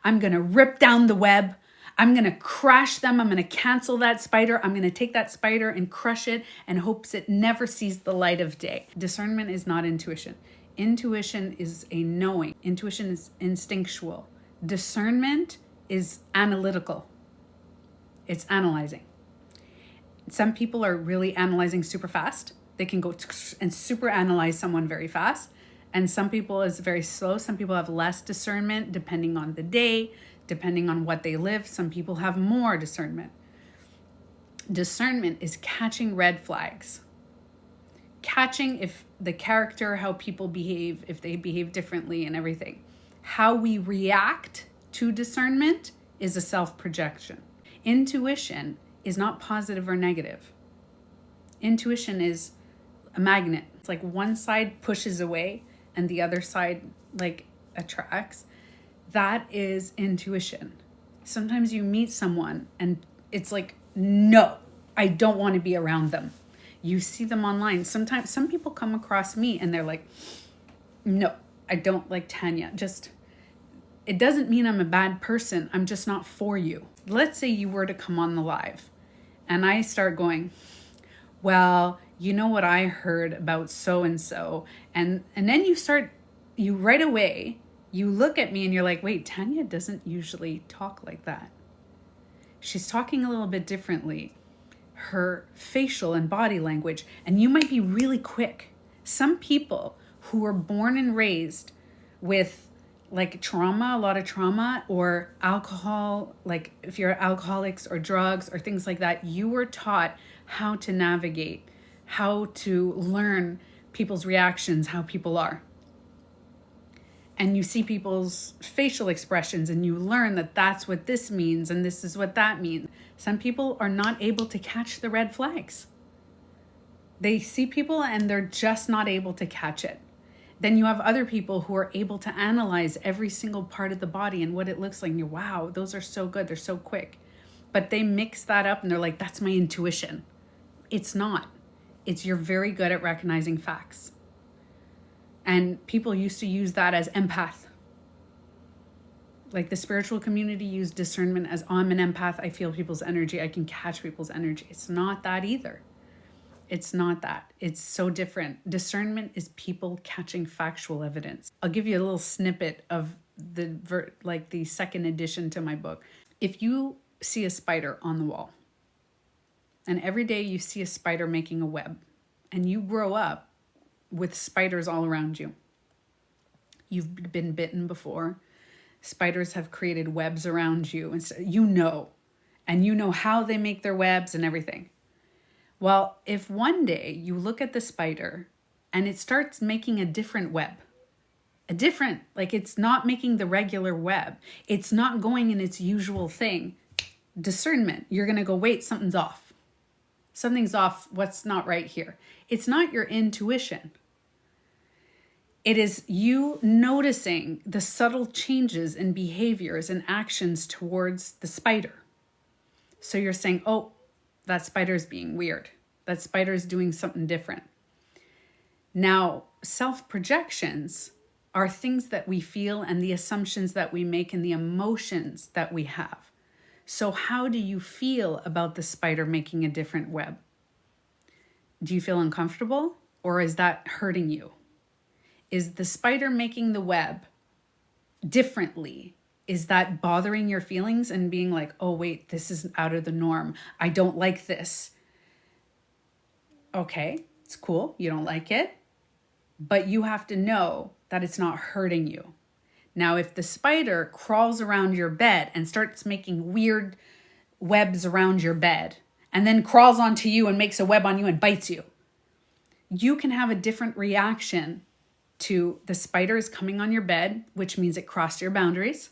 I'm going to rip down the web. I'm going to crash them. I'm going to cancel that spider. I'm going to take that spider and crush it and hopes it never sees the light of day. Discernment is not intuition. Intuition is a knowing. Intuition is instinctual. Discernment is analytical. It's analyzing. Some people are really analyzing super fast. They can go and super analyze someone very fast. And some people is very slow. Some people have less discernment depending on the day, depending on what they live. Some people have more discernment. Discernment is catching red flags. Catching if the character, how people behave, if they behave differently and everything. How we react to discernment is a self-projection. Intuition is not positive or negative. Intuition is a magnet. It's like one side pushes away and the other side like attracts. That is intuition. Sometimes you meet someone and it's like, no, I don't want to be around them. You see them online. Sometimes some people come across me and they're like, no, I don't like Tanya. It doesn't mean I'm a bad person. I'm just not for you. Let's say you were to come on the live and I start going, well, you know what I heard about so-and-so. And then you right away, you look at me and you're like, wait, Tanya doesn't usually talk like that. She's talking a little bit differently. Her facial and body language, and you might be really quick. Some people who were born and raised with like trauma, a lot of trauma, or alcohol, like if you're alcoholics or drugs or things like that, you were taught how to navigate, how to learn people's reactions, how people are. And you see people's facial expressions and you learn that that's what this means and this is what that means. Some people are not able to catch the red flags. They see people and they're just not able to catch it. Then you have other people who are able to analyze every single part of the body and what it looks like. And you're, wow, those are so good. They're so quick. But they mix that up and they're like, that's my intuition. It's not. It's you're very good at recognizing facts. And people used to use that as empath. Like the spiritual community used discernment as, oh, I'm an empath. I feel people's energy. I can catch people's energy. It's not that either. It's not that. It's so different. Discernment is people catching factual evidence. I'll give you a little snippet of the second edition to my book. If you see a spider on the wall, and every day you see a spider making a web, and you grow up with spiders all around you. You've been bitten before. Spiders have created webs around you, and so you know how they make their webs and everything. Well, if one day you look at the spider and it starts making a different web, like it's not making the regular web, it's not going in its usual thing, discernment, you're going to go, wait, something's off. Something's off. What's not right here? It's not your intuition. It is you noticing the subtle changes in behaviors and actions towards the spider. So you're saying, oh, that spider's being weird. That spider's doing something different. Now, self-projections are things that we feel and the assumptions that we make and the emotions that we have. So how do you feel about the spider making a different web? Do you feel uncomfortable, or is that hurting you? Is the spider making the web differently? Is that bothering your feelings and being like, oh, wait, this is out of the norm. I don't like this. Okay, it's cool. You don't like it. But you have to know that it's not hurting you. Now, if the spider crawls around your bed and starts making weird webs around your bed and then crawls onto you and makes a web on you and bites you, you can have a different reaction to the spider is coming on your bed, which means it crossed your boundaries.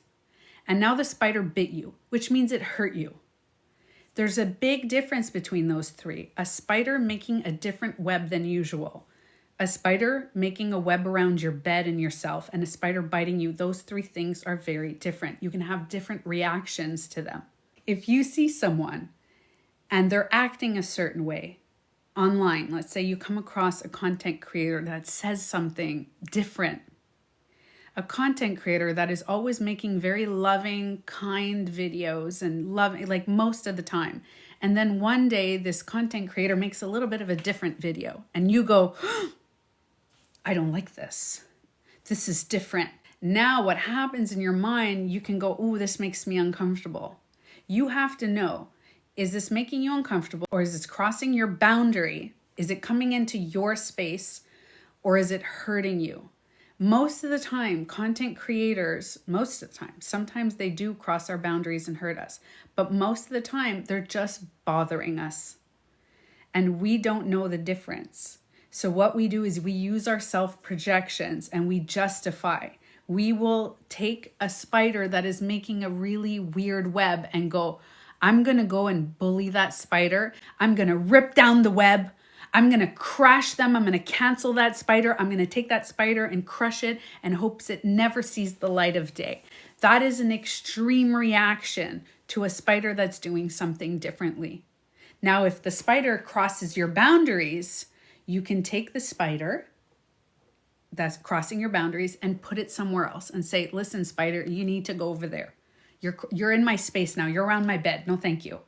And now the spider bit you, which means it hurt you. There's a big difference between those three. A spider making a different web than usual. A spider making a web around your bed and yourself, and a spider biting you. Those three things are very different. You can have different reactions to them. If you see someone and they're acting a certain way online, let's say you come across a content creator that says something different, a content creator that is always making very loving, kind videos and loving, like most of the time. And then one day this content creator makes a little bit of a different video and you go, I don't like this. This is different. Now what happens in your mind, you can go, oh, this makes me uncomfortable. You have to know, is this making you uncomfortable or is this crossing your boundary? Is it coming into your space or is it hurting you? Most of the time, content creators, most of the time, sometimes they do cross our boundaries and hurt us, but most of the time they're just bothering us and we don't know the difference. So what we do is we use our self-projections and we justify. We will take a spider that is making a really weird web and go, I'm going to go and bully that spider. I'm going to rip down the web. I'm going to crash them. I'm going to cancel that spider. I'm going to take that spider and crush it and hopes it never sees the light of day. That is an extreme reaction to a spider that's doing something differently. Now, if the spider crosses your boundaries, you can take the spider that's crossing your boundaries and put it somewhere else and say, listen, spider, you need to go over there. You're in my space now. You're around my bed. No, thank you.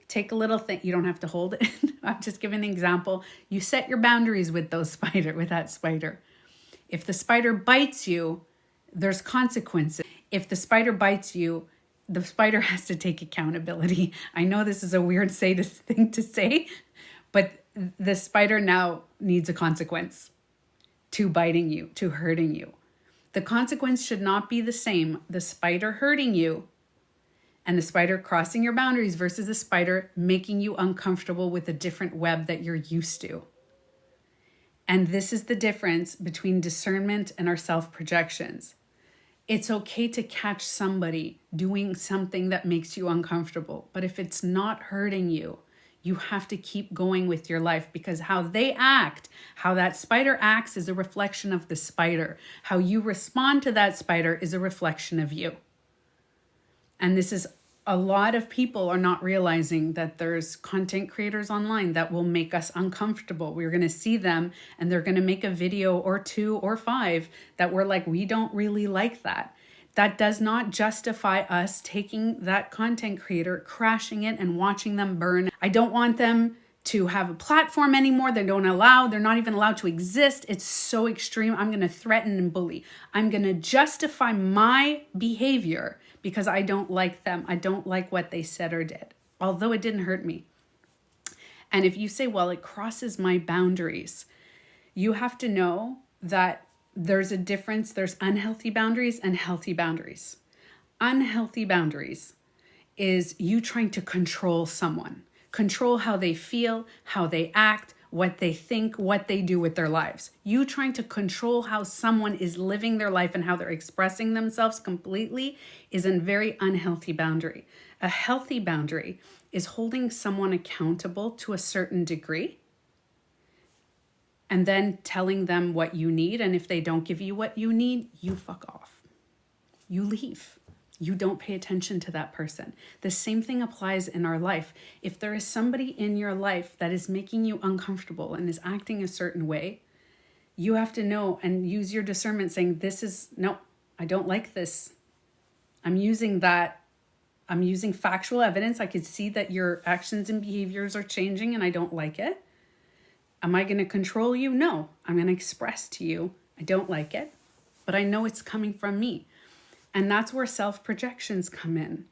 Take a little thing. You don't have to hold it. I'm just giving an example. You set your boundaries with that spider. If the spider bites you, there's consequences. If the spider bites you, the spider has to take accountability. I know this is a weird thing to say, but the spider now needs a consequence to biting you, to hurting you. The consequence should not be the same. The spider hurting you and the spider crossing your boundaries versus the spider making you uncomfortable with a different web that you're used to. And this is the difference between discernment and our self-projections. It's okay to catch somebody doing something that makes you uncomfortable, but if it's not hurting you, you have to keep going with your life because how they act, how that spider acts is a reflection of the spider. How you respond to that spider is a reflection of you. And this is a lot of people are not realizing that there's content creators online that will make us uncomfortable. We're going to see them and they're going to make a video or 2 or 5 that we're like, we don't really like that. That does not justify us taking that content creator, crashing it and watching them burn. I don't want them to have a platform anymore. They're not even allowed to exist. It's so extreme. I'm going to threaten and bully. I'm going to justify my behavior because I don't like them. I don't like what they said or did, although it didn't hurt me. And if you say, well, it crosses my boundaries, you have to know that there's a difference. There's unhealthy boundaries and healthy boundaries. Unhealthy boundaries is you trying to control someone, control how they feel, how they act, what they think, what they do with their lives. You trying to control how someone is living their life and how they're expressing themselves completely is a very unhealthy boundary. A healthy boundary is holding someone accountable to a certain degree and then telling them what you need. And if they don't give you what you need, you fuck off. You leave. You don't pay attention to that person. The same thing applies in our life. If there is somebody in your life that is making you uncomfortable and is acting a certain way, you have to know and use your discernment saying, no, I don't like this. I'm using factual evidence. I could see that your actions and behaviors are changing and I don't like it. Am I going to control you? No, I'm going to express to you, I don't like it, but I know it's coming from me. And that's where self-projections come in.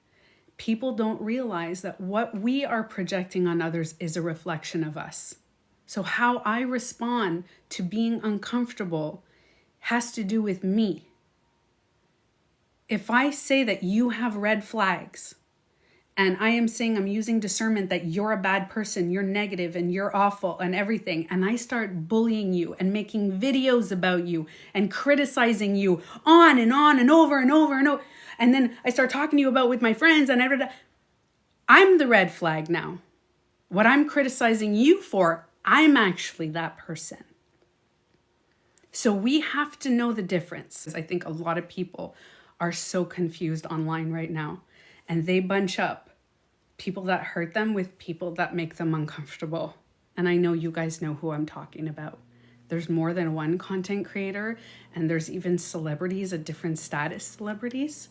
People don't realize that what we are projecting on others is a reflection of us. So how I respond to being uncomfortable has to do with me. If I say that you have red flags, and I am saying I'm using discernment that you're a bad person, you're negative and you're awful and everything. And I start bullying you and making videos about you and criticizing you on and over and over and over. And then I start talking to you about with my friends and everything. I'm the red flag now. What I'm criticizing you for, I'm actually that person. So we have to know the difference. I think a lot of people are so confused online right now. And they bunch up people that hurt them with people that make them uncomfortable. And I know you guys know who I'm talking about. There's more than one content creator, and there's even celebrities at different status celebrities.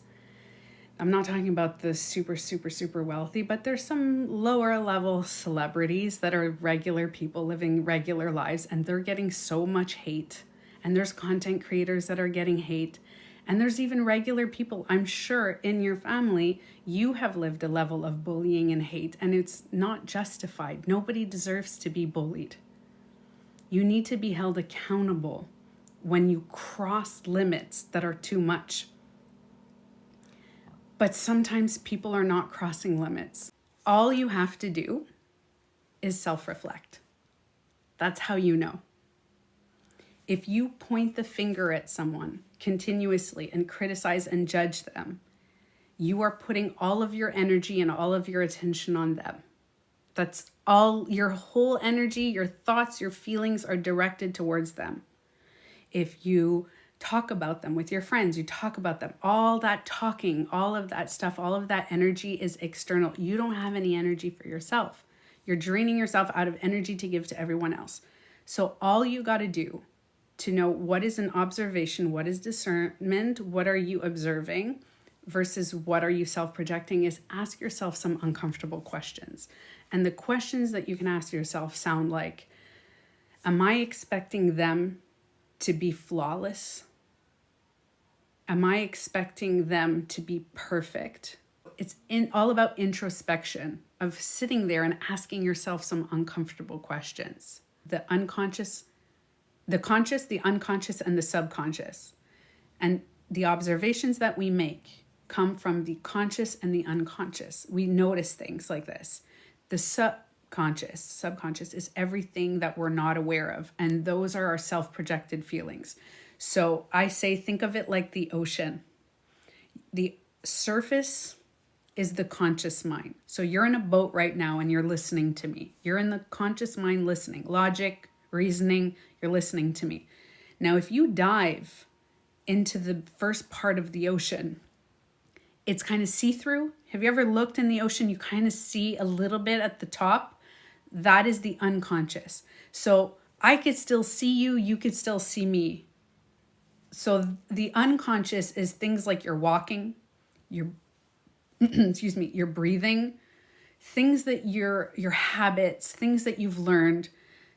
I'm not talking about the super, super, super wealthy, but there's some lower level celebrities that are regular people living regular lives, and they're getting so much hate. And there's content creators that are getting hate. And there's even regular people. I'm sure in your family, you have lived a level of bullying and hate, and it's not justified. Nobody deserves to be bullied. You need to be held accountable when you cross limits that are too much. But sometimes people are not crossing limits. All you have to do is self-reflect. That's how you know. If you point the finger at someone continuously and criticize and judge them, you are putting all of your energy and all of your attention on them. That's all, your whole energy, your thoughts, your feelings are directed towards them. If you talk about them with your friends, you talk about them, all that talking, all of that stuff, all of that energy is external. You don't have any energy for yourself. You're draining yourself out of energy to give to everyone else. So all you got to do to know what is an observation, what is discernment, what are you observing versus what are you self-projecting is ask yourself some uncomfortable questions. And the questions that you can ask yourself sound like, am I expecting them to be flawless? Am I expecting them to be perfect? It's all about introspection, of sitting there and asking yourself some uncomfortable questions. The unconscious, the conscious, the unconscious, and the subconscious. And the observations that we make come from the conscious and the unconscious. We notice things like this. The subconscious is everything that we're not aware of. And those are our self-projected feelings. So I say, think of it like the ocean. The surface is the conscious mind. So you're in a boat right now and you're listening to me. You're in the conscious mind listening, logic, reasoning, you're listening to me. Now, if you dive into the first part of the ocean, it's kind of see-through. Have you ever looked in the ocean? You kind of see a little bit at the top. That is the unconscious. So I could still see you, you could still see me. So the unconscious is things like you're walking, you're you're breathing, things that your habits, things that you've learned,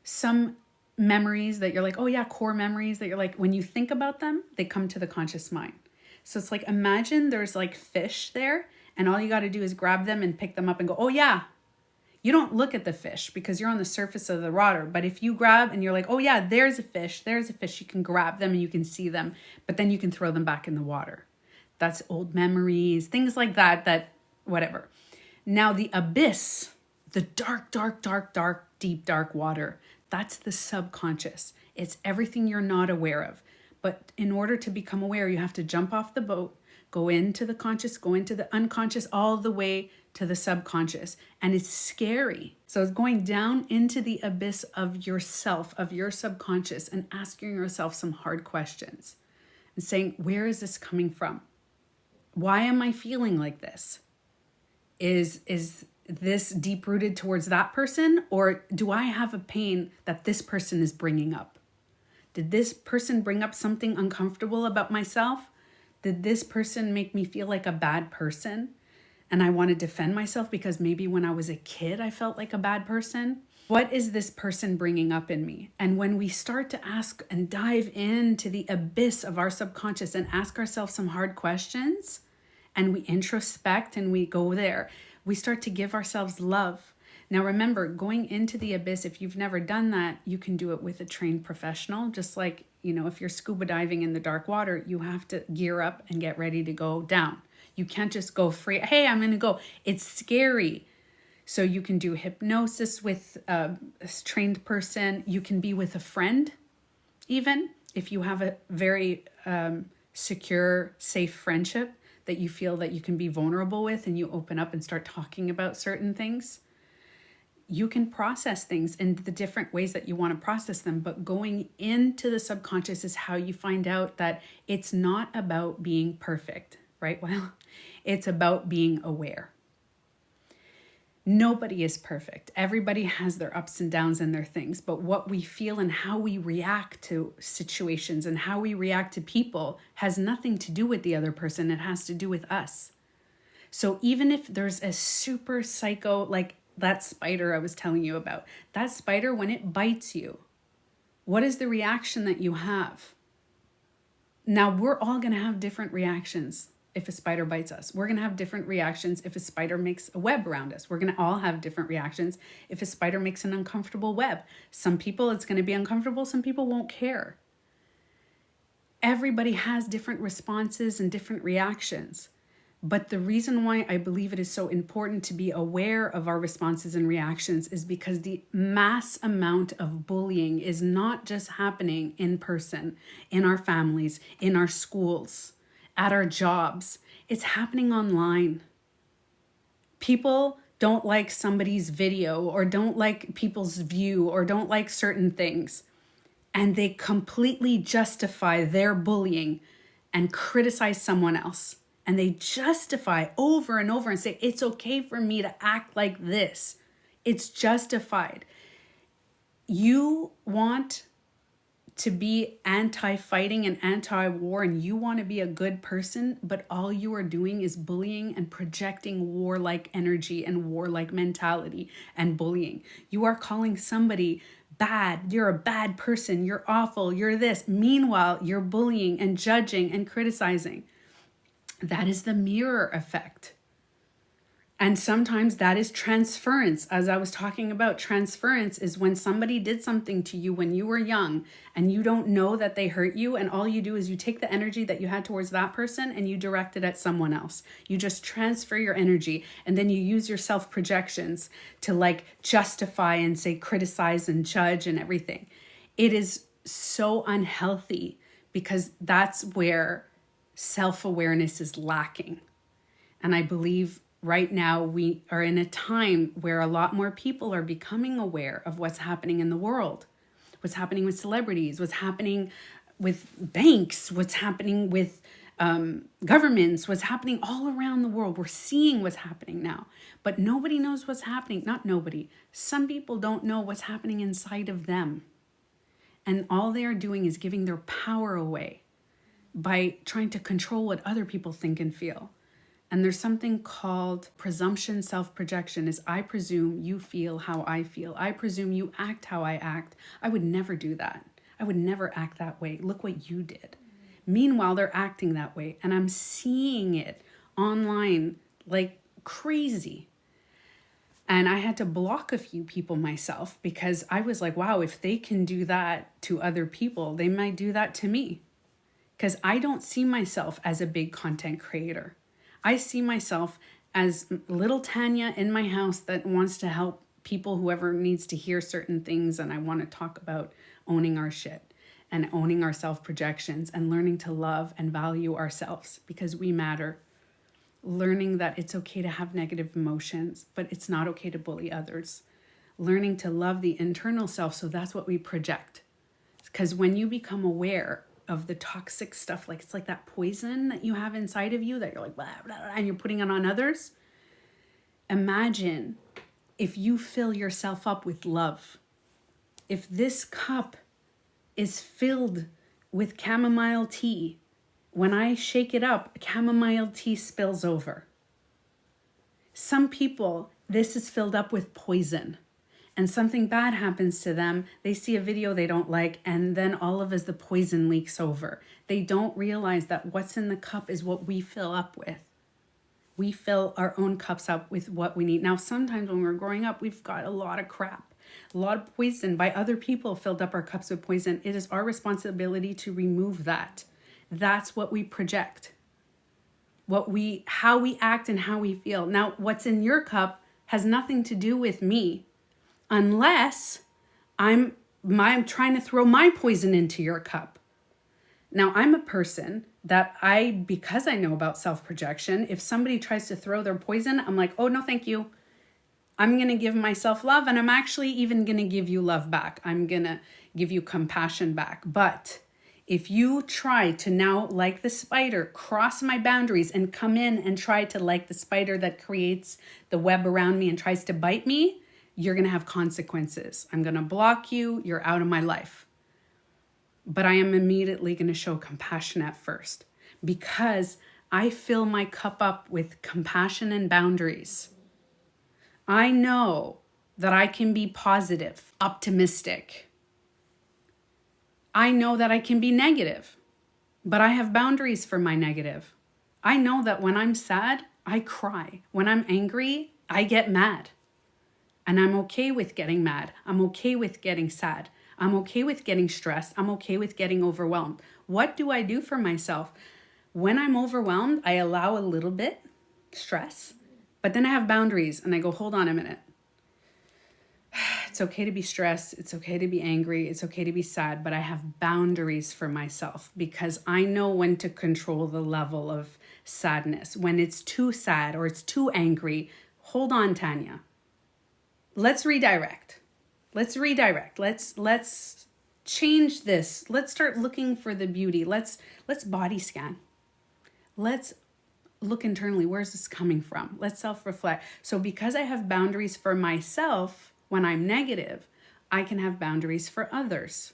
some memories that you're like, oh yeah, core memories that you're like, when you think about them, they come to the conscious mind. So it's like, imagine there's like fish there and all you got to do is grab them and pick them up and go, oh yeah. You don't look at the fish because you're on the surface of the water. But if you grab and you're like, oh yeah, there's a fish, you can grab them and you can see them, but then you can throw them back in the water. That's old memories, things like that, whatever. Now the abyss, the dark, deep, dark water, that's the subconscious. It's everything you're not aware of. But in order to become aware, you have to jump off the boat, go into the conscious, go into the unconscious, all the way to the subconscious. And it's scary. So it's going down into the abyss of yourself, of your subconscious, and asking yourself some hard questions and saying, where is this coming from? Why am I feeling like this? Is this deep-rooted towards that person? Or do I have a pain that this person is bringing up? Did this person bring up something uncomfortable about myself? Did this person make me feel like a bad person? And I want to defend myself because maybe when I was a kid, I felt like a bad person. What is this person bringing up in me? And when we start to ask and dive into the abyss of our subconscious and ask ourselves some hard questions, and we introspect and we go there, we start to give ourselves love. Now remember, going into the abyss, if you've never done that, you can do it with a trained professional. Just like, if you're scuba diving in the dark water, you have to gear up and get ready to go down. You can't just go free. Hey, I'm going to go. It's scary. So you can do hypnosis with a trained person. You can be with a friend, even if you have a very secure, safe friendship that you feel that you can be vulnerable with, and you open up and start talking about certain things. You can process things in the different ways that you want to process them, but going into the subconscious is how you find out that it's not about being perfect, right? Well, it's about being aware. Nobody is perfect. Everybody has their ups and downs and their things. But what we feel and how we react to situations and how we react to people has nothing to do with the other person. It has to do with us. So even if there's a super psycho, like that spider I was telling you about, that spider, when it bites you, what is the reaction that you have? Now, we're all going to have different reactions. If a spider bites us, we're going to have different reactions. If a spider makes a web around us, we're going to all have different reactions. If a spider makes an uncomfortable web, some people it's going to be uncomfortable. Some people won't care. Everybody has different responses and different reactions. But the reason why I believe it is so important to be aware of our responses and reactions is because the mass amount of bullying is not just happening in person, in our families, in our schools, at our jobs. It's happening online. People don't like somebody's video or don't like people's view or don't like certain things. And they completely justify their bullying and criticize someone else. And they justify over and over and say, it's okay for me to act like this. It's justified. You want to be anti-fighting and anti-war and you want to be a good person, but all you are doing is bullying and projecting warlike energy and warlike mentality and bullying. You are calling somebody bad. You're a bad person. You're awful. You're this. Meanwhile, you're bullying and judging and criticizing. That is the mirror effect. And sometimes that is transference. As I was talking about, transference is when somebody did something to you when you were young and you don't know that they hurt you. And all you do is you take the energy that you had towards that person and you direct it at someone else. You just transfer your energy and then you use your self-projections to like justify and say criticize and judge and everything. It is so unhealthy because that's where self-awareness is lacking. And I believe right now we are in a time where a lot more people are becoming aware of what's happening in the world, what's happening with celebrities, what's happening with banks, what's happening with governments, what's happening all around the world. We're seeing what's happening now, but nobody knows what's happening. Not nobody. Some people don't know what's happening inside of them. And all they are doing is giving their power away by trying to control what other people think and feel. And there's something called presumption self-projection is I presume you feel how I feel. I presume you act how I act. I would never do that. I would never act that way. Look what you did. Meanwhile, they're acting that way. And I'm seeing it online like crazy. And I had to block a few people myself because I was like, wow, if they can do that to other people, they might do that to me. Because I don't see myself as a big content creator. I see myself as little Tanya in my house that wants to help people, whoever needs to hear certain things. And I want to talk about owning our shit and owning our self-projections and learning to love and value ourselves because we matter. Learning that it's okay to have negative emotions, but it's not okay to bully others. Learning to love the internal self. So that's what we project. Because when you become aware of the toxic stuff, like it's like that poison that you have inside of you that you're like, blah, blah, blah, and you're putting it on others. Imagine if you fill yourself up with love. If this cup is filled with chamomile tea, when I shake it up, chamomile tea spills over. Some people, this is filled up with poison. And something bad happens to them, they see a video they don't like, and then all of us, the poison leaks over. They don't realize that what's in the cup is what we fill up with. We fill our own cups up with what we need. Now, sometimes when we're growing up, we've got a lot of crap, a lot of poison by other people filled up our cups with poison. It is our responsibility to remove that. That's what we project. How we act and how we feel. Now, what's in your cup has nothing to do with me. Unless I'm trying to throw my poison into your cup. Now, I'm a person that because I know about self-projection, if somebody tries to throw their poison, I'm like, oh, no, thank you. I'm going to give myself love, and I'm actually even going to give you love back. I'm going to give you compassion back. But If you try to now, like the spider, cross my boundaries and come in and try to, like the spider that creates the web around me and tries to bite me, you're going to have consequences. I'm going to block you. You're out of my life. But I am immediately going to show compassion at first, because I fill my cup up with compassion and boundaries. I know that I can be positive, optimistic. I know that I can be negative, but I have boundaries for my negative. I know that when I'm sad, I cry. When I'm angry, I get mad. And I'm okay with getting mad. I'm okay with getting sad. I'm okay with getting stressed. I'm okay with getting overwhelmed. What do I do for myself? When I'm overwhelmed, I allow a little bit stress, but then I have boundaries and I go, hold on a minute. It's okay to be stressed. It's okay to be angry. It's okay to be sad, but I have boundaries for myself, because I know when to control the level of sadness. When it's too sad or it's too angry, hold on, Tanya. Let's redirect. Let's change this. Let's start looking for the beauty. Let's body scan. Let's look internally. Where's this coming from? Let's self-reflect. So because I have boundaries for myself, when I'm negative, I can have boundaries for others.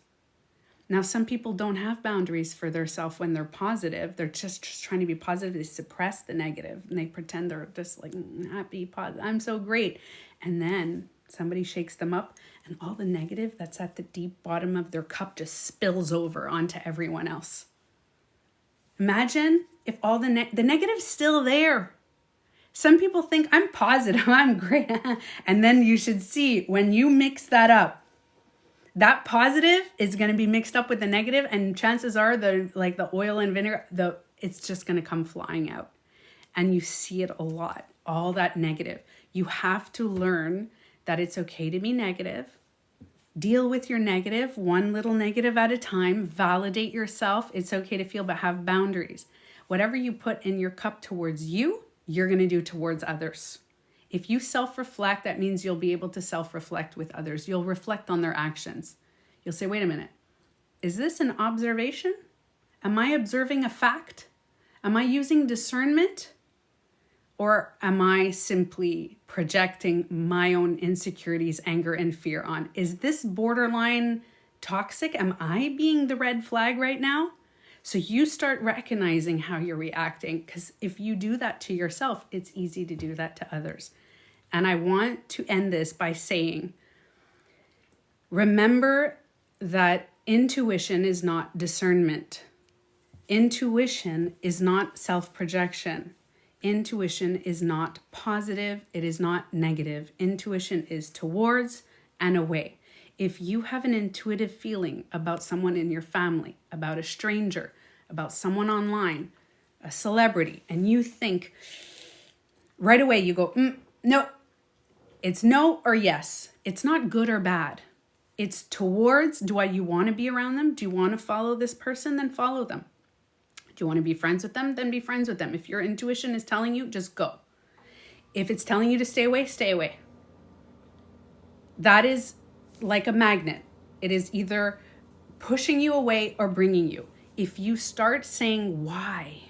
Now, some people don't have boundaries for themselves when they're positive. They're just trying to be positive. They suppress the negative and they pretend they're just like happy, positive. I'm so great. And then somebody shakes them up and all the negative that's at the deep bottom of their cup just spills over onto everyone else. Imagine if all the negative's still there. Some people think I'm positive, I'm great. And then you should see when you mix that up, that positive is going to be mixed up with the negative, and chances are the oil and vinegar, it's just going to come flying out. And you see it a lot, all that negative. You have to learn that it's okay to be negative. Deal with your negative, one little negative at a time. Validate yourself. It's okay to feel, but have boundaries. Whatever you put in your cup towards you, you're going to do towards others. If you self-reflect, that means you'll be able to self-reflect with others. You'll reflect on their actions. You'll say, wait a minute, is this an observation? Am I observing a fact? Am I using discernment? Or am I simply projecting my own insecurities, anger, and fear on? Is this borderline toxic? Am I being the red flag right now? So you start recognizing how you're reacting, because if you do that to yourself, it's easy to do that to others. And I want to end this by saying, remember that intuition is not discernment. Intuition is not self-projection. Intuition is not positive. It is not negative. Intuition is towards and away. If you have an intuitive feeling about someone in your family, about a stranger, about someone online, a celebrity, and you think right away, you go, no, it's no or yes. It's not good or bad. It's towards, you want to be around them? Do you want to follow this person? Then follow them. Do you want to be friends with them? Then be friends with them. If your intuition is telling you, just go. If it's telling you to stay away, stay away. That is like a magnet. It is either pushing you away or bringing you. If you start saying, why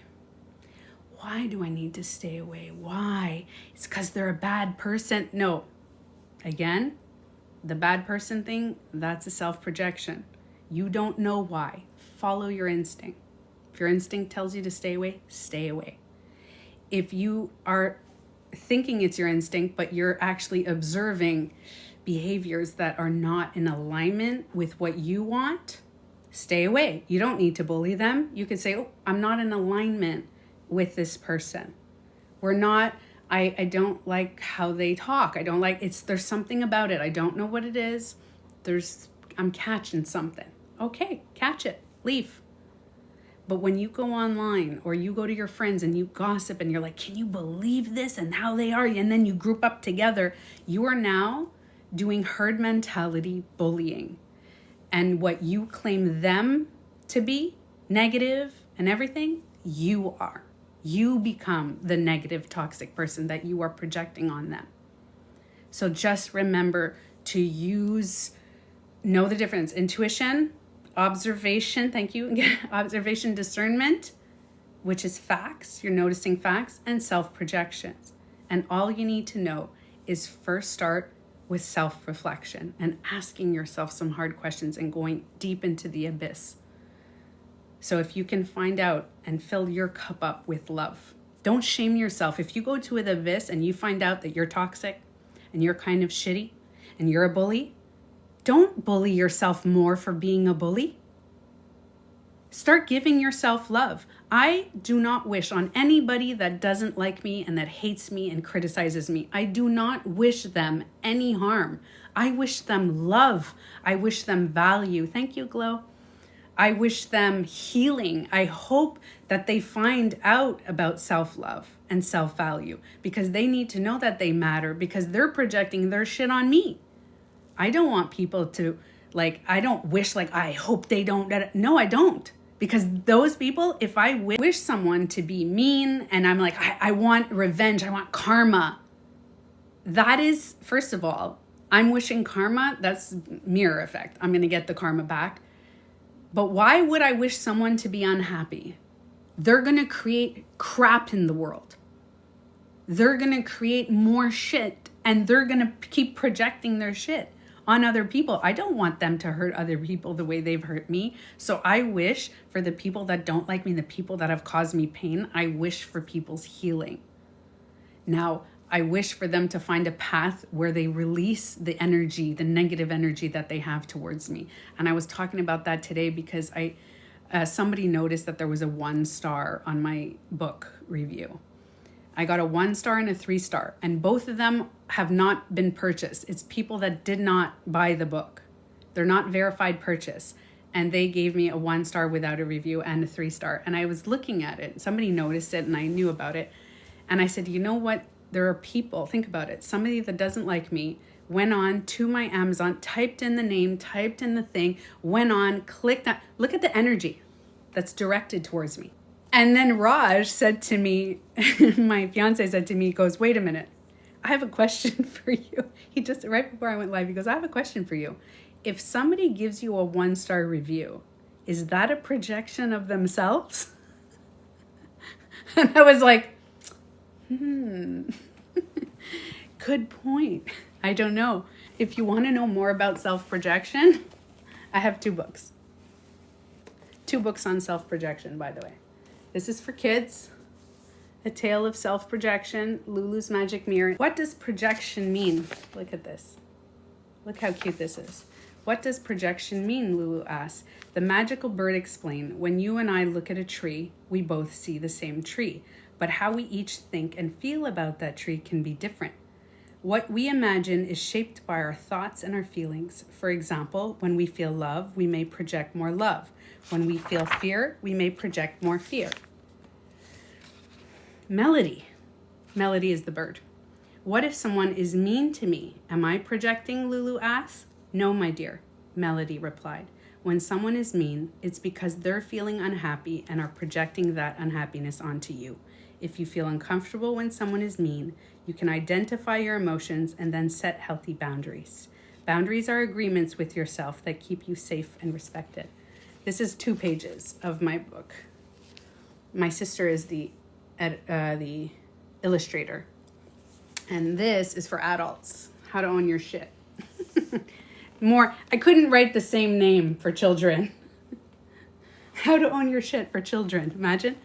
do I need to stay away? Why? It's because they're a bad person. No. Again, the bad person thing, that's a self-projection. You don't know why. Follow your instinct. If your instinct tells you to stay away, stay away. If you are thinking it's your instinct, but you're actually observing behaviors that are not in alignment with what you want, stay away. You don't need to bully them. You could say, oh, I'm not in alignment with this person. I don't like how they talk. There's something about it. I don't know what it is. I'm catching something. Okay, catch it, leave. But when you go online or you go to your friends and you gossip and you're like, can you believe this and how they are? And then you group up together, you are now doing herd mentality bullying. And what you claim them to be, negative and everything, you are. You become the negative, toxic person that you are projecting on them. So just remember to know the difference. Intuition, Observation, thank you. Observation, discernment, which is facts. You're noticing facts, and self-projections. And all you need to know is first start with self-reflection and asking yourself some hard questions and going deep into the abyss. So if you can find out and fill your cup up with love, don't shame yourself. If you go to an abyss and you find out that you're toxic and you're kind of shitty and you're a bully, don't bully yourself more for being a bully. Start giving yourself love. I do not wish on anybody that doesn't like me and that hates me and criticizes me. I do not wish them any harm. I wish them love. I wish them value. Thank you, Glow. I wish them healing. I hope that they find out about self-love and self-value because they need to know that they matter because they're projecting their shit on me. I don't want people to, I don't wish, I hope they don't. No, I don't. Because those people, if I wish someone to be mean and I'm like, I want revenge, I want karma. That is, first of all, I'm wishing karma, that's mirror effect. I'm going to get the karma back. But why would I wish someone to be unhappy? They're going to create crap in the world. They're going to create more shit and they're going to keep projecting their shit on other people. I don't want them to hurt other people the way they've hurt me. So I wish for the people that don't like me, the people that have caused me pain, I wish for people's healing. Now, I wish for them to find a path where they release the energy, the negative energy that they have towards me. And I was talking about that today because somebody noticed that there was a 1 star on my book review. I got a 1 star and a 3 star, and both of them have not been purchased. It's people that did not buy the book. They're not verified purchase. And they gave me a 1 star without a review and a 3 star. And I was looking at it. Somebody noticed it and I knew about it. And I said, you know what? There are people, think about it. Somebody that doesn't like me went on to my Amazon, typed in the name, typed in the thing, went on, clicked that. Look at the energy that's directed towards me. And then Raj said to me, my fiance said to me, he goes, wait a minute, I have a question for you. He just, right before I went live, he goes, I have a question for you. If somebody gives you a 1 star review, is that a projection of themselves? And I was like, good point. I don't know. If you want to know more about self-projection, I have 2 books. 2 books on self-projection, by the way. This is for kids. A Tale of Self-Projection, Lulu's Magic Mirror. What does projection mean? Look at this. Look how cute this is. What does projection mean, Lulu asks. The magical bird explained, when you and I look at a tree, we both see the same tree, but how we each think and feel about that tree can be different. What we imagine is shaped by our thoughts and our feelings. For example, when we feel love, we may project more love. When we feel fear, we may project more fear. Melody. Melody is the bird. What if someone is mean to me? Am I projecting? Lulu asks. No, my dear, Melody replied. When someone is mean, it's because they're feeling unhappy and are projecting that unhappiness onto you. If you feel uncomfortable when someone is mean, you can identify your emotions and then set healthy boundaries. Boundaries are agreements with yourself that keep you safe and respected. This is 2 pages of my book. My sister is the illustrator. And this is for adults. How to own your shit. I couldn't write the same name for children. How to own your shit for children. Imagine.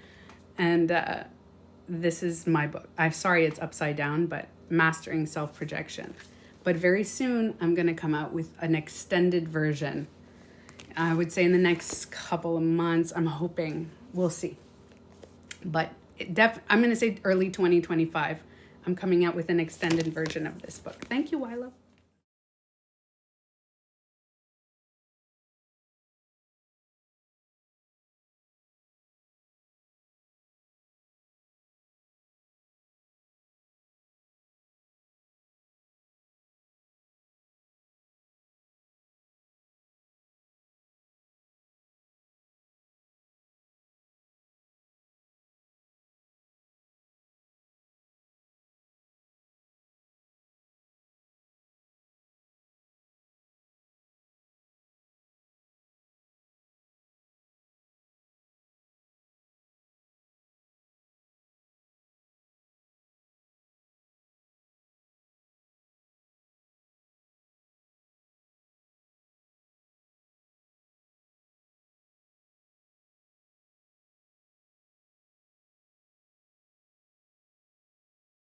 And this is my book. I'm sorry it's upside down, but Mastering Self-Projection. But very soon I'm going to come out with an extended version. I would say in the next couple of months, I'm hoping. We'll see. But I'm going to say early 2025. I'm coming out with an extended version of this book. Thank you, Wilo.